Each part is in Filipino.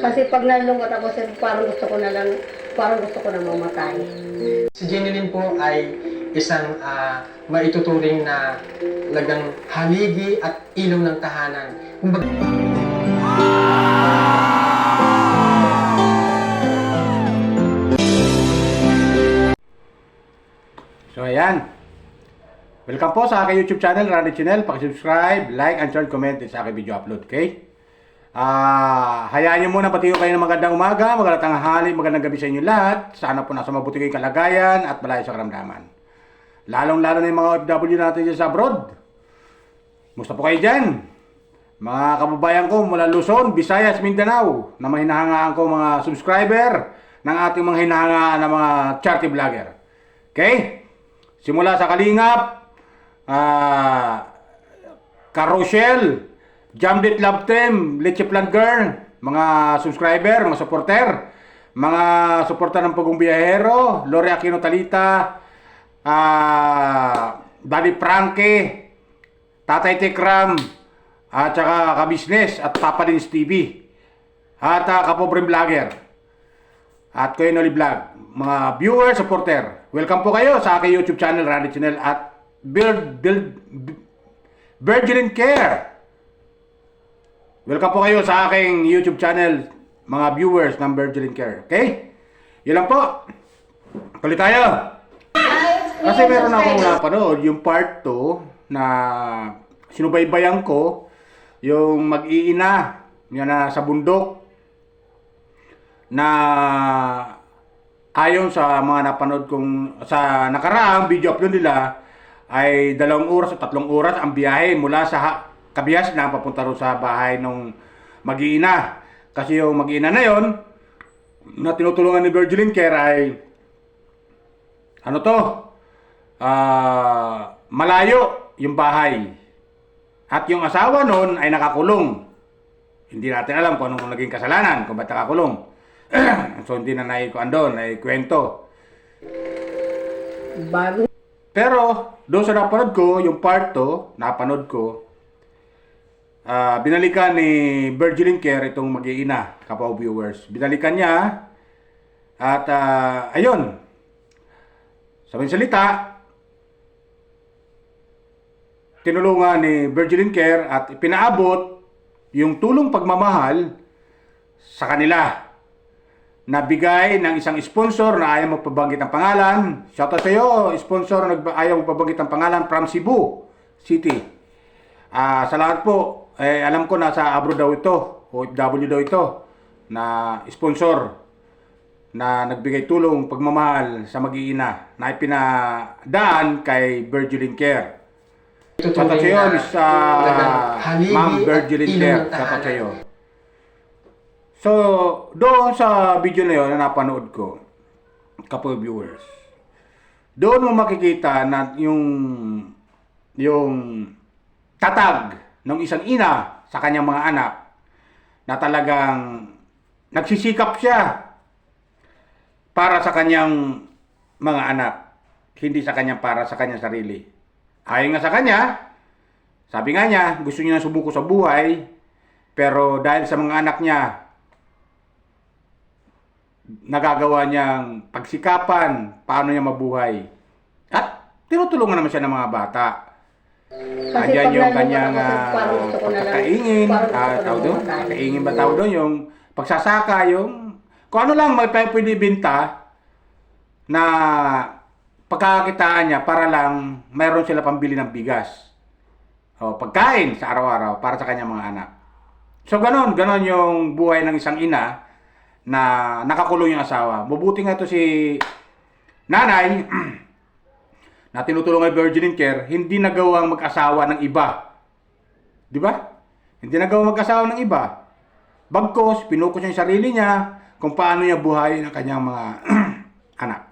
Kasi pag nalungkot ako, sir, parang gusto ko na mamatay. Si Jeneline po ay isang maituturing na talagang haligi at ilaw ng tahanan. Kumbaga, So ayan. Welcome po sa aking YouTube channel, Randy Channel. Paki-subscribe, like, and share, comment din sa aking video upload, okay? Hayaan nyo muna pati kayo ng magandang umaga, magandang tanghali, magandang gabi sa inyo lahat. Sana po nasa mabuti kayong kalagayan at malayo sa karamdaman. Lalong-lalo na yung mga OFW natin dyan sa abroad. Musta po kayo dyan? Mga kababayan ko mula Luzon, Visayas, Mindanao, na mahinahangaan ko mga subscriber ng ating mga hinahangaan na mga charity vlogger. Okay? Simula sa Kalingap, Carousel, Jambit Love Team, Leche Plant Girl, mga subscriber, mga supporter, mga supporter ng Pugong Biyahero, Lori Aquino Talita, Daddy Frankie, Tatay Tekram, at saka Kabisnes at Papa Dins TV, at Kapobreng Vlogger, at Kuya Noli Vlog, mga viewers, supporter. Welcome po kayo sa aking YouTube channel, Randy Channel, at Virgin Care. Welcome po kayo sa aking YouTube channel, mga viewers ng Virgin Care. Okay? Yun lang po. Tuloy tayo. Kasi meron akong napanood, yung part 2 na sinubaybayan ko, yung mag-iina yan na sa bundok, na ayon sa mga napanood kong sa nakaraang video upload nila ay 2 oras o 3 oras ang biyahe mula sa Kabias na papunta rin sa bahay ng mag-iina. Kasi yung mag-iina na yon na tinutulungan ni Virgin Care ay malayo yung bahay. At yung asawa nun ay nakakulong. Hindi natin alam kung anong naging kasalanan, kung ba't nakakulong. So hindi na kwento. Bago. Pero doon sa napanood ko, yung part 2, napanood ko, binalikan ni Virgin Care itong mag-iina, kapwa viewers. Binalikan niya at ayun, sa mga salita, tinulungan ni Virgin Care at ipinaabot yung tulong pagmamahal sa kanila na bigay ng isang sponsor na ayaw magpabanggit ng pangalan. Shoutout sa iyo, sponsor na ayaw magpabanggit ng pangalan from Cebu City. Sa lahat po, alam ko nasa abroad daw ito, OFW daw ito, na sponsor na nagbigay tulong pagmamahal sa mag-iina na ipinadaan kay Virgin Care. Shoutout sa iyo, Miss Ma'am Virgin Care. Shoutout sa iyo. So, doon sa video na yun na napanood ko, kapwa viewers, doon mo makikita na yung tatag ng isang ina sa kanyang mga anak na talagang nagsisikap siya para sa kanyang mga anak, hindi para sa kanyang sarili. Ayon nga sa kanya, sabi nga niya, gusto niya sumuko sa buhay, pero dahil sa mga anak niya, nagagawa niyang pagsikapan paano niya mabuhay. At tinutulungan naman siya ng mga bata. Andiyan yung kanyang pagkakaingin, kakaingin ba tawag doon, yung pagsasaka, yung kung ano lang may pwede binta na pagkakakitaan niya para lang mayroon sila pambili ng bigas o pagkain sa araw-araw para sa kanyang mga anak. So ganon yung buhay ng isang ina na nakakulong yung asawa. Mabuti nga ito si nanay na tinutulungan ng Virgin Care, hindi nagawang mag-asawa ng iba. Di ba? Hindi nagawang mag-asawa ng iba. Bagkos, pinukos niya yung sarili niya kung paano niya buhayin ang kanyang mga anak.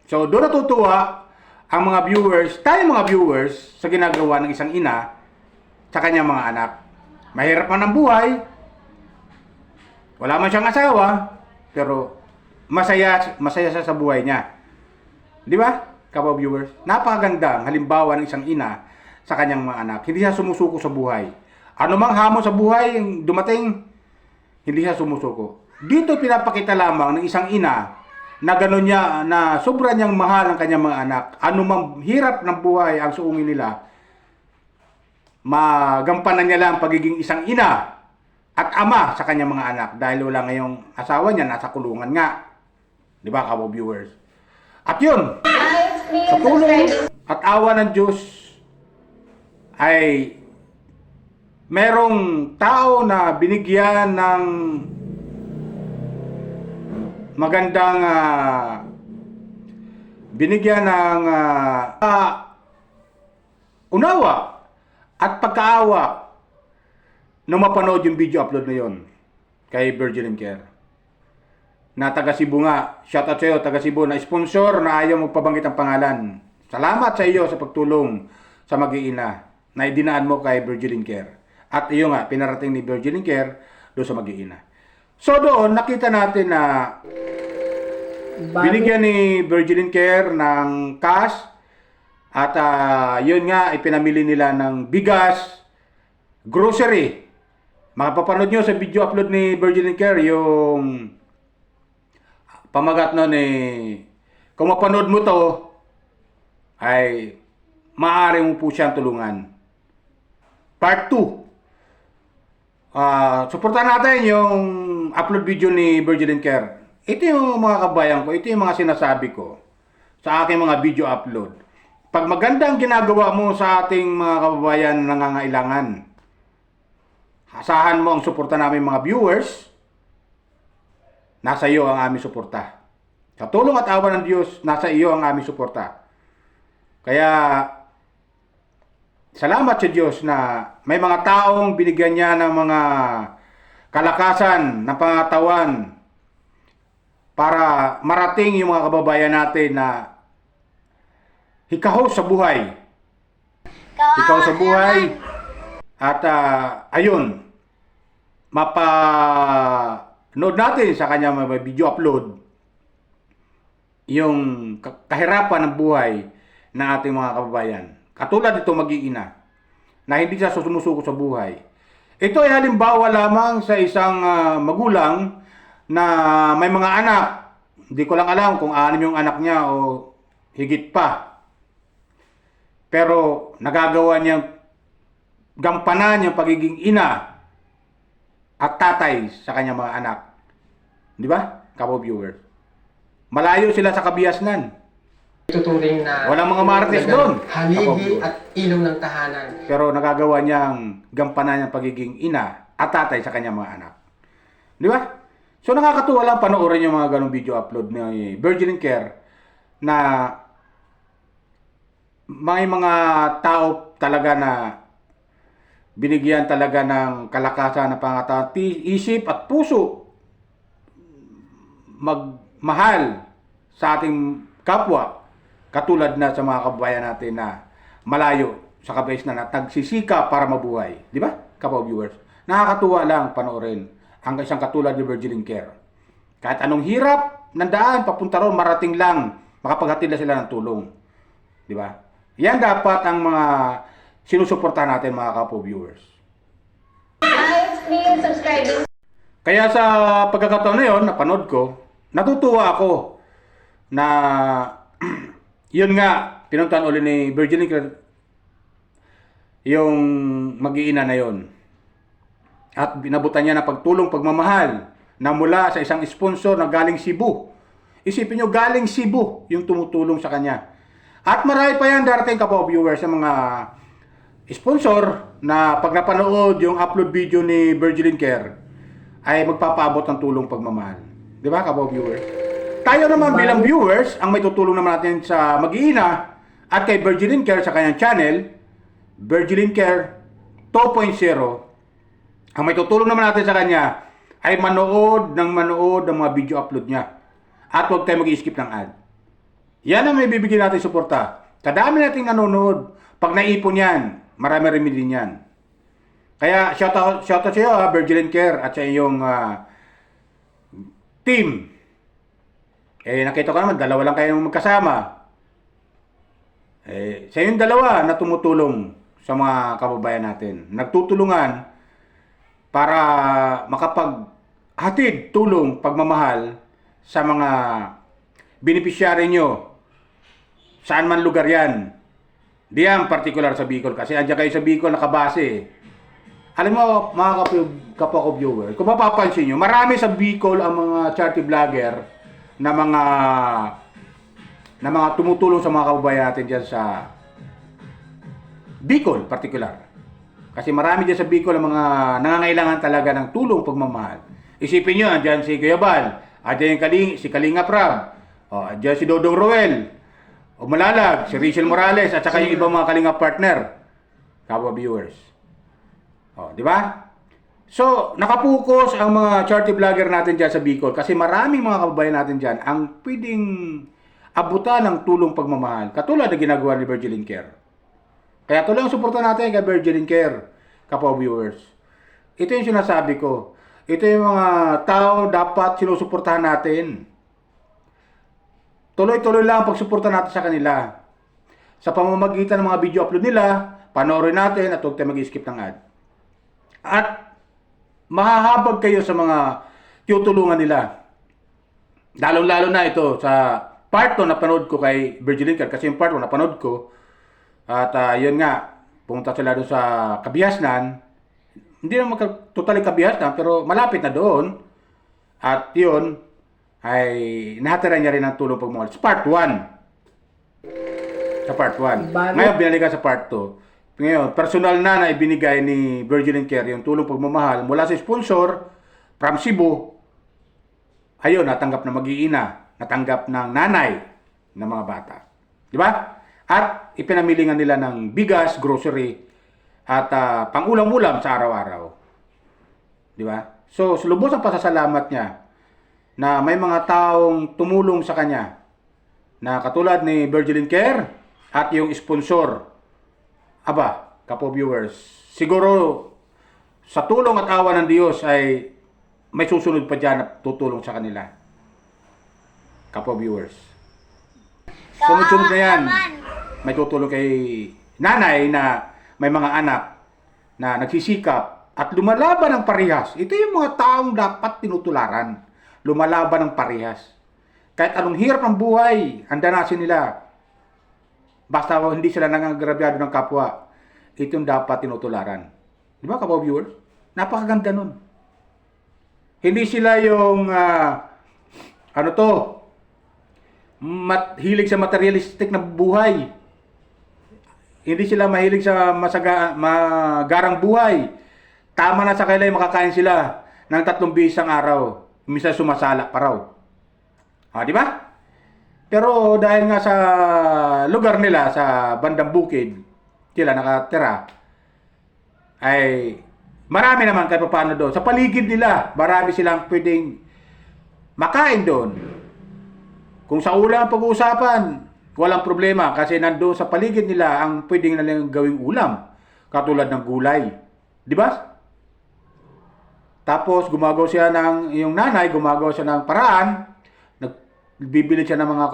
So, doon natutuwa ang mga viewers, tayong mga viewers, sa ginagawa ng isang ina sa kanyang mga anak. Mahirap man ang buhay, wala man siyang asawa, pero masaya siya sa buhay niya. Di ba, kapwa viewers? Napakaganda ang halimbawa ng isang ina sa kanyang mga anak. Hindi siya sumusuko sa buhay. Ano mang hamon sa buhay dumating, hindi siya sumusuko. Dito pinapakita lamang ng isang ina na gano'n niya, na sobra niyang mahal ang kanyang mga anak. Anumang hirap ng buhay ang suungin nila, magampanan niya lang pagiging isang ina at ama sa kanyang mga anak dahil wala ngayong asawa niya, nasa kulungan nga. Di ba, Kapo Viewers? At yun, sa tulong at awa ng Diyos ay merong tao na binigyan ng magandang unawa at pagkaawa nung mapanood yung video upload na yon kay Virgin Care na taga Cebu nga. Shoutout sa iyo, taga Cebu, na sponsor na ayaw magpabanggit ang pangalan. Salamat sa iyo sa pagtulong sa mag-iina na idinaan mo kay Virgin Care. At iyo nga, pinarating ni Virgin Care doon sa mag-iina. So doon, nakita natin na binigyan ni Virgin Care ng cash at yun nga, ipinamili nila ng bigas, grocery. Makapapanood nyo sa video upload ni Virgin Care yung pamagat nun kung mapanood mo to ay maaari mo po siyang tulungan. Part 2. Suportahan natin yung upload video ni Virgin Care. Ito yung mga kabayan ko, ito yung mga sinasabi ko sa aking mga video upload. Pag maganda ang ginagawa mo sa ating mga kababayan na nangangailangan, asahan mo ang suporta namin mga viewers, nasa iyo ang aming suporta. Sa tulong at awa ng Diyos, nasa iyo ang aming suporta. Kaya, salamat sa Diyos na may mga taong binigyan niya ng mga kalakasan, ng pangatawan, para marating yung mga kababayan natin na hikaw sa buhay. Hikaw sa buhay. At ayun, mapanood natin sa kanyang mga video upload yung kahirapan ng buhay ng ating mga kababayan. Katulad ito mag-iina na hindi siya sumusuko sa buhay. Ito ay halimbawa lamang sa isang magulang na may mga anak. Hindi ko lang alam kung 6 yung anak niya o higit pa. Pero nagagawa niyang gampanan yung pagiging ina at tatay sa kanyang mga anak. Di ba, Kapo Viewers? Malayo sila sa kabiasnan. Ituturing na Walang mga marites doon. haligi at ilaw ng tahanan. Pero nagagawa niyang gampanan yung pagiging ina at tatay sa kanyang mga anak. Di ba? So nakakatuwa lang panoorin yung mga ganong video upload ni Virgin Care na may mga tao talaga na binigyan talaga ng kalakasan na pangatawan, isip at puso magmahal sa ating kapwa, katulad na sa mga kababayan natin na malayo sa kabaisnan na tagsisika para mabuhay. Di ba, Kapo Viewers? Nakakatuwa lang panoorin ang isang katulad ni Virgin Care. Kahit anong hirap ng daan, papunta ron, marating lang, makapaghatid na sila ng tulong. Di ba? Yan dapat ang mga sinusuportahan natin, mga Kapo Viewers. Please subscribe. Kaya sa pagkakataon na yun, napanood ko, natutuwa ako na yun nga, pinuntahan ulit ni Virgin Care yung mag-iina na yun. At binabutan niya na pagtulong, pagmamahal na mula sa isang sponsor na galing Cebu. Isipin nyo, galing Cebu yung tumutulong sa kanya. At marami pa yan darating, Kapo Viewers, sa mga sponsor na pag napanood yung upload video ni Virgin Care ay magpapaabot ng tulong pagmamahal. Di ba, Kapo Viewers? Tayo naman bilang viewers, ang may tutulong naman natin sa mag-iina at kay Virgin Care sa kanyang channel, Virgin Care 2.0, ang may tutulong naman natin sa kanya ay manood ng mga video upload niya. At huwag tayo mag-i-skip ng ad. Yan ang may bibigyan natin suporta. Kadami nating nanonood. Pag naipon yan, marami rin din yan. Kaya shoutout sa iyo, Virgin Care, at sa iyong team. Nakita ko naman, dalawa lang kayong magkasama. Sa yung dalawa na tumutulong sa mga kababayan natin. Nagtutulungan para hatid, tulong, pagmamahal sa mga beneficiary nyo. Saan man lugar yan. Di yan particular sa Bicol kasi andyan kayo sa Bicol nakabase. Alam mo, mga kapwa ko viewer, kung mapapansin nyo, marami sa Bicol ang mga charity vlogger na mga tumutulong sa mga kababayan natin dyan sa Bicol particular. Kasi marami dyan sa Bicol ang mga nangangailangan talaga ng tulong, pagmamahal. Isipin nyo, andyan si Kuya Bal, andyan si Kalinga Prab, andyan si Dodong Roel, o Malalag, si Rachel Morales, at saka yung ibang mga Kalinga partner, kapwa viewers. Di ba? So, nakapokus ang mga charity vlogger natin dyan sa Bicol kasi maraming mga kababayan natin dyan ang pwedeng abutan ng tulong pagmamahal. Katulad na ginagawa ni Virgilin Care. Kaya tuloy ang suporta natin kay Virgilin Care, kapwa viewers. Ito yung sinasabi ko. Ito yung mga tao dapat sinusuportahan natin. Tuloy-tuloy lang ang pagsuporta natin sa kanila. Sa pamamagitan ng mga video upload nila, panoorin natin at huwag tayo mag-skip ng ad. At mahahabag kayo sa mga tutulungan nila. Lalong-lalo na ito sa part 2 na panood ko kay Virgilin Care. Kasi yung part 1 na panood ko, at yun nga, pumunta sila doon sa Kabihasnan. Hindi naman totally Kabihasnan, pero malapit na doon. At yun, ay nahatiran niya rin ng tulong pagmamahal. Sa part 1. Sa part 1. Ngayon, binalikan sa part 2. Ngayon, personal na ibinigay ni Virgilin Care yung tulong pagmamahal mula sa sponsor from Cebu. Ayun, natanggap na mag-iina. Natanggap ng nanay ng mga bata. Di ba? At ipinamilingan nila ng bigas, grocery, at pang-ulam-ulam sa araw-araw. Di ba? So, lubos ang pasasalamat niya na may mga taong tumulong sa kanya na katulad ni Virgilin Care at yung sponsor. Aba, kapwa viewers, siguro sa tulong at awa ng Diyos ay may susunod pa dyan na tutulong sa kanila. Kapwa viewers. Sunod-sunod na yan. May tutulong kay nanay na may mga anak na nagsisikap at lumalaban ng parehas. Ito yung mga taong dapat tinutularan. Lumalaban ng parehas. Kahit anong hirap ng buhay, handanasin nila. Basta hindi sila nangangagrabyado ng kapwa. Ito yung dapat tinutularan. Di ba, kapwa viewers? Napakaganda nun. Hindi sila yung, hilig sa materialistic na buhay. Hindi sila mahilig sa magarang buhay. Tama na sa kanila yung makakain sila ng 3 beses ang araw. Minsan sumasala pa raw. Di ba? Pero dahil nga sa lugar nila, sa bandang bukid, sila nakatira, ay marami naman kahit paano doon. Sa paligid nila, marami silang pwedeng makain doon. Kung sa ulam ang pag-uusapan, walang problema kasi nandoon sa paligid nila ang pwedeng nilang gawing ulam. Katulad ng gulay. Di ba? Tapos gumagawa siya yung nanay, gumagawa siya ng paraan, nagbibili siya ng mga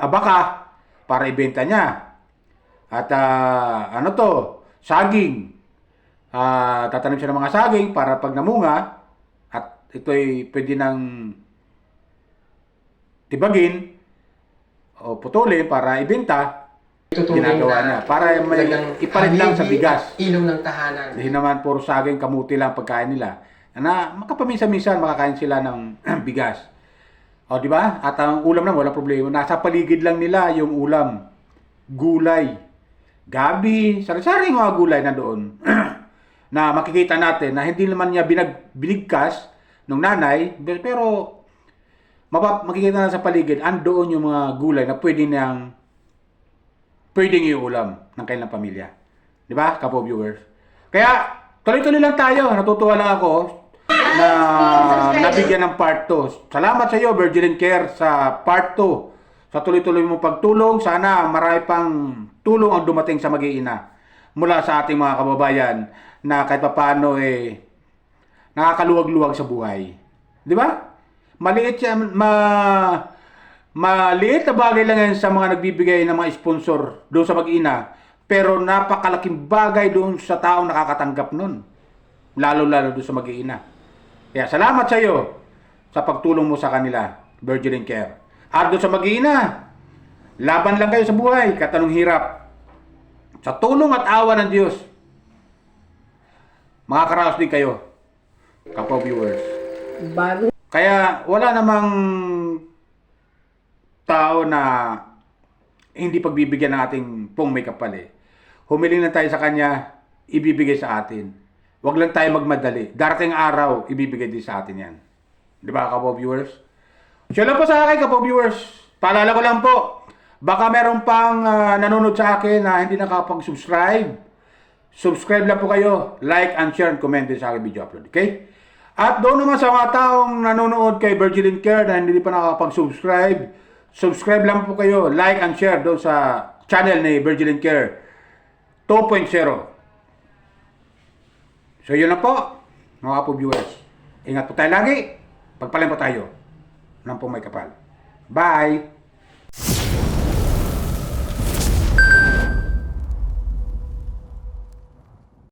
abaka para ibenta niya. At saging. Tatanim siya ng mga saging para pag namunga, at ito'y pwede nang tibagin o putulin para ibenta. Ginagawa niya para may ipalit lang sa bigas. Ilaw ng tahanan. Hindi naman puro saging, kamuti lang pagkain nila. Na makapaminsan-minsan makakain sila ng bigas. O, di ba? At ang ulam na wala problema. Nasa paligid lang nila yung ulam. Gulay. Gabi. Sari-sari mga gulay na doon. Na makikita natin na hindi naman niya binigkas ng nanay. Pero makikita na sa paligid, andoon yung mga gulay na pwedeng iulam ng kanilang pamilya. Di ba, kapwa viewers? Kaya, tuloy-tuloy lang tayo. Natutuwa lang ako na nabigyan ng part 2. Salamat sa iyo, Virgilin Care, sa part 2. Sa tuloy-tuloy mong pagtulong, sana marami pang tulong ang dumating sa mag-iina mula sa ating mga kababayan na kahit paano nakakaluwag-luwag sa buhay. Di ba? Maliit na bagay lang yan sa mga nagbibigay ng mga sponsor doon sa mag-ina. Pero napakalaking bagay doon sa taong nakakatanggap nun. Lalo-lalo doon sa mag-iina. Kaya salamat sa iyo. sa pagtulong mo sa kanila, Virgin Care. At doon sa mag-iina, laban lang kayo sa buhay, katanong hirap. Sa tulong at awa ng Diyos, makakaraos din kayo, kapwa viewers. Bago Kaya wala namang tao na hindi pagbibigyan ng ating pong may kapal eh. Humiling lang tayo sa Kanya, ibibigay sa atin. Huwag lang tayo magmadali. Darating araw, ibibigay din sa atin yan. Di ba, kapwa viewers? So lang po sa akin, kapwa viewers. Paalala ko lang po, baka meron pang nanonood sa akin na hindi nakapag-subscribe. Subscribe lang po kayo, like and share and comment din sa aking video upload. Okay? At doon naman sa mga taong nanonood kay Virgin Care na hindi pa nakapag-subscribe, subscribe lang po kayo, like and share doon sa channel ni Virgin Care 2.0. So yun na po, mga po viewers. Ingat po tayo lagi. Pagpalain po tayo ng pong may kapal. Bye!